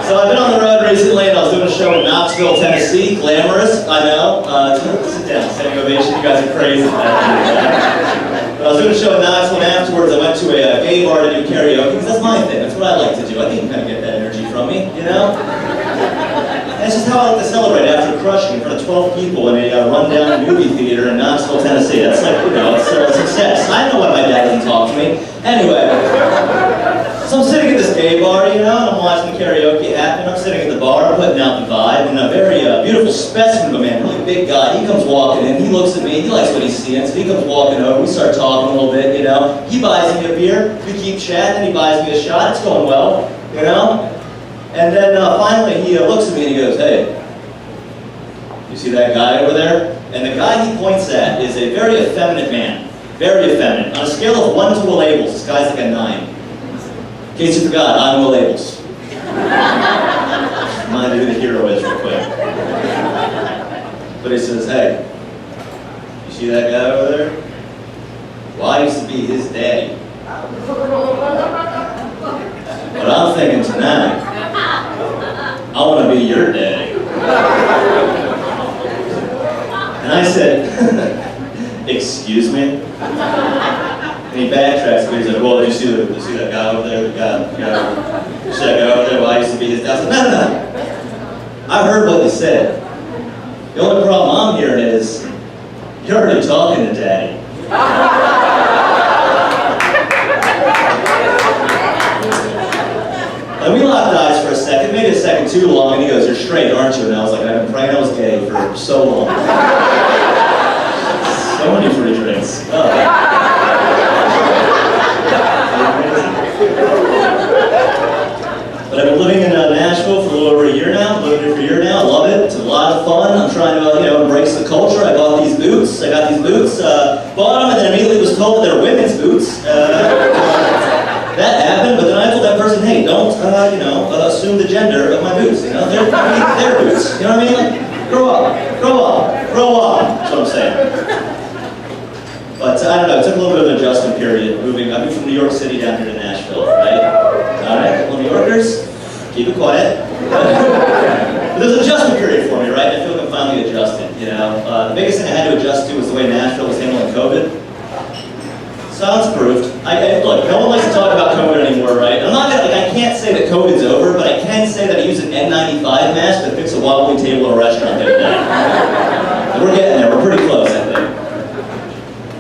So I've been on the road recently, and I was doing a show in Knoxville, Tennessee. Glamorous, I know. Sit down, standing ovation. You guys are crazy. I was doing a show in Knoxville, and afterwards I went to a gay bar to do karaoke, because that's my thing. That's what I like to do. I think you kind of get that energy from me, you know? That's just how I like to celebrate after crushing in front of 12 people in a rundown movie theater in Knoxville, Tennessee. That's like, you know, it's a success. I know why my dad doesn't talk to me. Anyway, so I'm sitting at this gay bar, you know, and I'm watching the karaoke happen. I'm sitting at the bar, putting out the vibe, and a very beautiful specimen of a man, really big guy, he comes walking in, he looks at me, he likes what he's seeing, so he comes walking over, we start talking a little bit, you know. He buys me a beer, we keep chatting, he buys me a shot, it's going well, you know. And then finally he looks at me and he goes, "Hey, you see that guy over there?" And the guy he points at is a very effeminate man. Very effeminate. On a scale of 1 to Will Abeles, this guy's like a 9. In case you forgot, I'm Will Abeles. Remind me who the hero is real quick. But he says, "Hey, you see that guy over there? Well, I used to be his daddy. But I'm thinking tonight, I want to be your daddy." And I said, "Excuse me?" And he backtracks, and he's like, "Well, did you see that guy over there? You see that guy over there? Well, I used to be his dad." I said, "No. I heard what you said. The only problem I'm hearing is, you're already talking to daddy." And we locked eyes for a second, maybe a second too long, and he goes, "You're straight, aren't you?" And I was like, "I've been praying I was gay for so long." So many free drinks. Oh. But I've been living in Nashville for a little over a year now. I've been living here for a year now. I love it. It's a lot of fun. I'm trying to embrace the culture. I bought these boots. Bought them, and then immediately was told that they're women's boots. That happened, but then I told that person, "Hey, don't, assume the gender of my boots. You know, they're boots. You know what I mean? Like, grow up, grow up, grow up." That's what I'm saying. But I don't know. It took a little bit of an adjustment period moving. I moved from New York City down here to Nashville, right? All right, couple of New Yorkers, keep it quiet. But there's an adjustment period for me, right? I feel like I'm finally adjusted. You know, the biggest thing I had to adjust to was the way Nashville was handling COVID. Science proved. Look, no one likes to talk about COVID anymore, right? I'm not gonna, I can't say that COVID's over, but I can say that I used an N95 mask that fixed a wobbly table at a restaurant the other day. And we're getting there. We're pretty close, I think.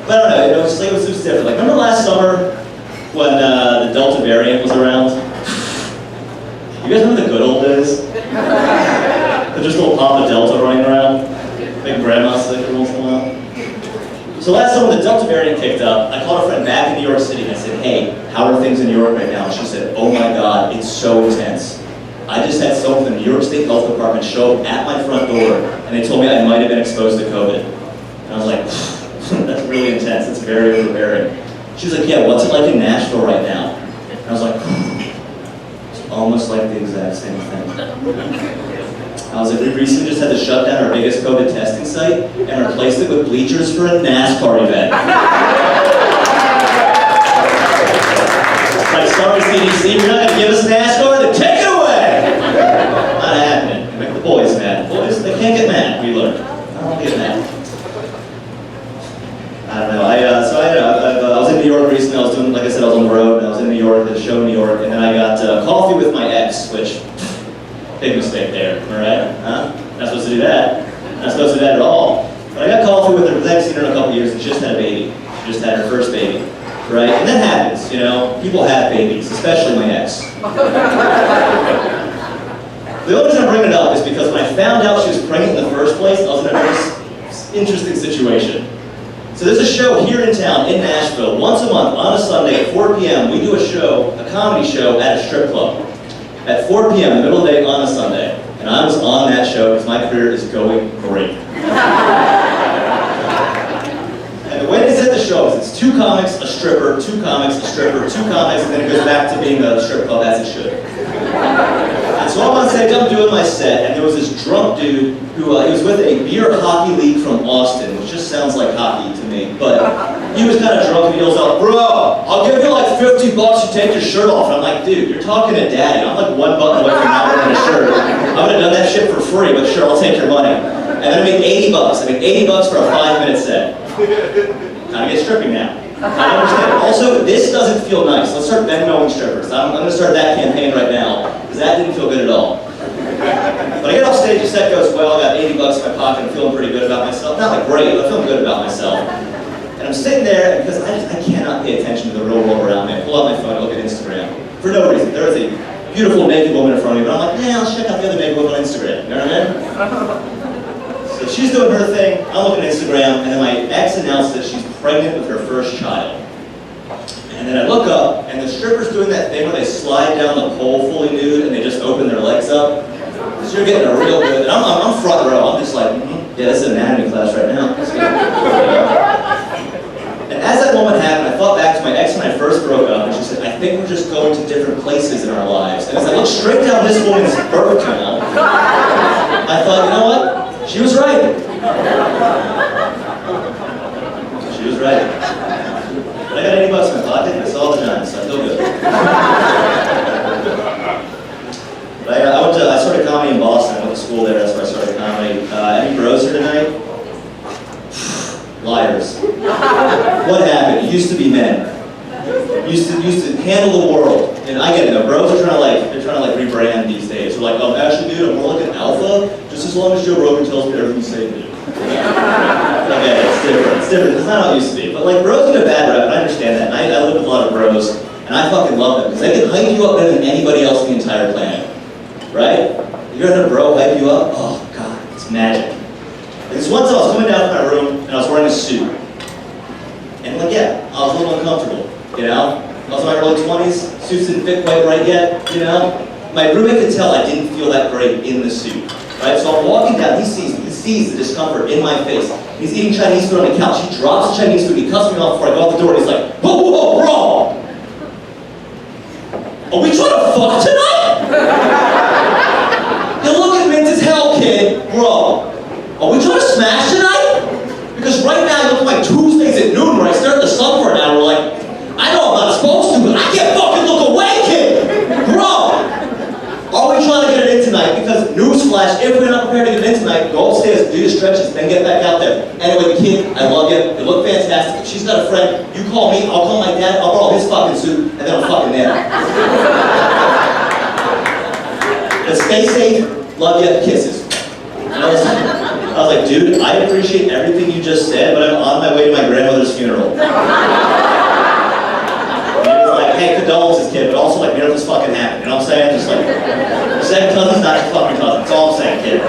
But I don't know. It was just different. Like, remember last summer when the Delta variant was around? You guys remember the good old days? There's just a little pop of Delta running around, making grandma sick every once in a while. So last summer when the Delta variant kicked up, I called a friend back in New York City and I said, "Hey, how are things in New York right now?" And she said, "Oh my God, it's so intense. I just had someone from the New York State Health Department show up at my front door and they told me I might have been exposed to COVID." And I was like, "That's really intense. It's very overbearing." She's like, "Yeah, what's it like in Nashville right now?" And I was like, "It's almost like the exact same thing." I was like, "We recently just had to shut down our biggest COVID testing site and replaced it with bleachers for a NASCAR event." Like, "Sorry, CDC, you're not going to give us NASCAR? Then take it away!" Not happening. Make the boys mad. The boys, they can't get mad, we learned. I don't get mad. I don't know. I was in New York recently. I was doing, like I said, I was on the road, and I was in New York, at a show in New York, and then I got coffee with my ex, which, big mistake there, all right? Huh? Not supposed to do that. Not supposed to do that at all. But I got coffee with her, because I haven't seen her in a couple years, and she just had a baby. She just had her first baby, right? And that happens, you know? People have babies, especially my ex. The only reason I'm bringing it up is because when I found out she was pregnant in the first place, I was in a very interesting situation. So there's a show here in town, in Nashville, once a month on a Sunday at 4 p.m. We do a show, a comedy show at a strip club. At 4 p.m. in the middle of the day on a Sunday. And I was on that show because my career is going great. And the way they set the show is it's 2 comics, a stripper, 2 comics, a stripper, 2 comics, and then it goes back to being a strip club as it should. And so I'm on stage, I'm doing my set, and there was this drunk dude who he was with a beer hockey league from Austin, which just sounds like hockey to me, but he was kind of drunk and he yells out, "Bro, I'll give you like $50 to take your shirt off." And I'm like, "Dude, you're talking to daddy. I'm like 1 button away from not wearing a I would have done that shit for free, but sure, I'll take your money. And then I made 80 bucks. I made 80 bucks for a 5-minute set. Time to get stripping now. I understand. Also, this doesn't feel nice. Let's start Venmoing strippers. I'm going to start that campaign right now, because that didn't feel good at all. But I get off stage, the set goes well, I got 80 bucks in my pocket, I'm feeling pretty good about myself. Not like great, but I'm feeling good about myself. And I'm sitting there, because I cannot pay attention to the real world around me. I pull out my phone, I look at Instagram. For no reason. There is a beautiful naked woman in front of me, but I'm like, yeah, I'll check out the other naked woman on Instagram. You know what I mean? So she's doing her thing, I'm looking at Instagram, and then my ex announced that she's pregnant with her first child. And then I look up, and the stripper's doing that thing where they slide down the pole fully nude, and they just open their legs up. So you're getting a real good, and I'm front row, I'm just like, yeah, this is an anatomy class right now. And as that moment happened, I thought back to my ex when I first broke up, and she said, I think we're just going to different places in our lives. And as I looked straight down this woman's birth canal, I thought, you know what? She was right. She was right. But I got 80 bucks in my pocket, and I saw the Giants, so I feel good. I started comedy in Boston. I went to school there, that's where I started comedy. Any bros here tonight? Liars. What happened? It used to be men. Used to handle the world. And I get it though, bros are trying to rebrand these days. They're like, oh, actually dude, I'm more like an alpha, just as long as Joe Rogan tells me everything you say to do. Okay, it's different. It's not how it used to be. But like, bros get a bad rep, and I understand that. And I live with a lot of bros, and I fucking love them, because they can hype you up better than anybody else on the entire planet. Right? You ever had a bro hype you up? Oh god, it's magic. Because once I was coming down to my room, and I was wearing a suit. And like, yeah, I was a little uncomfortable, you know? I was in my early 20s, suits didn't fit quite right yet, you know? My roommate could tell I didn't feel that great in the suit, right? So I'm walking down, he sees the discomfort in my face. He's eating Chinese food on the couch, he drops the Chinese food, he cuts me off before I go out the door, and he's like, whoa, whoa, whoa, bro! Are we trying to fuck tonight? You're looking mint as hell, kid. Bro, are we trying to smash tonight? Because right now, you look like Tuesdays at noon where I stare at the sun for an hour, like, I know I'm not supposed to, but I can't fucking look away, kid! Bro! Are we trying to get it in tonight? Because newsflash, if we're not prepared to get it in tonight, go upstairs, do your stretches, then get back out there. Anyway, the kid, I love you, you look fantastic. If she's got a friend, you call me, I'll call my dad, I'll borrow his fucking suit, and then I'm fucking there. But stay safe, love you, kisses. And I was like, dude, I appreciate everything you just said, but I'm on my way to my grandmother's funeral. And he was like, hey, condolences, kid, but also like miracles fucking happen. You know what I'm saying? Just like, second cousin's not your fucking cousin. That's all I'm saying, kid.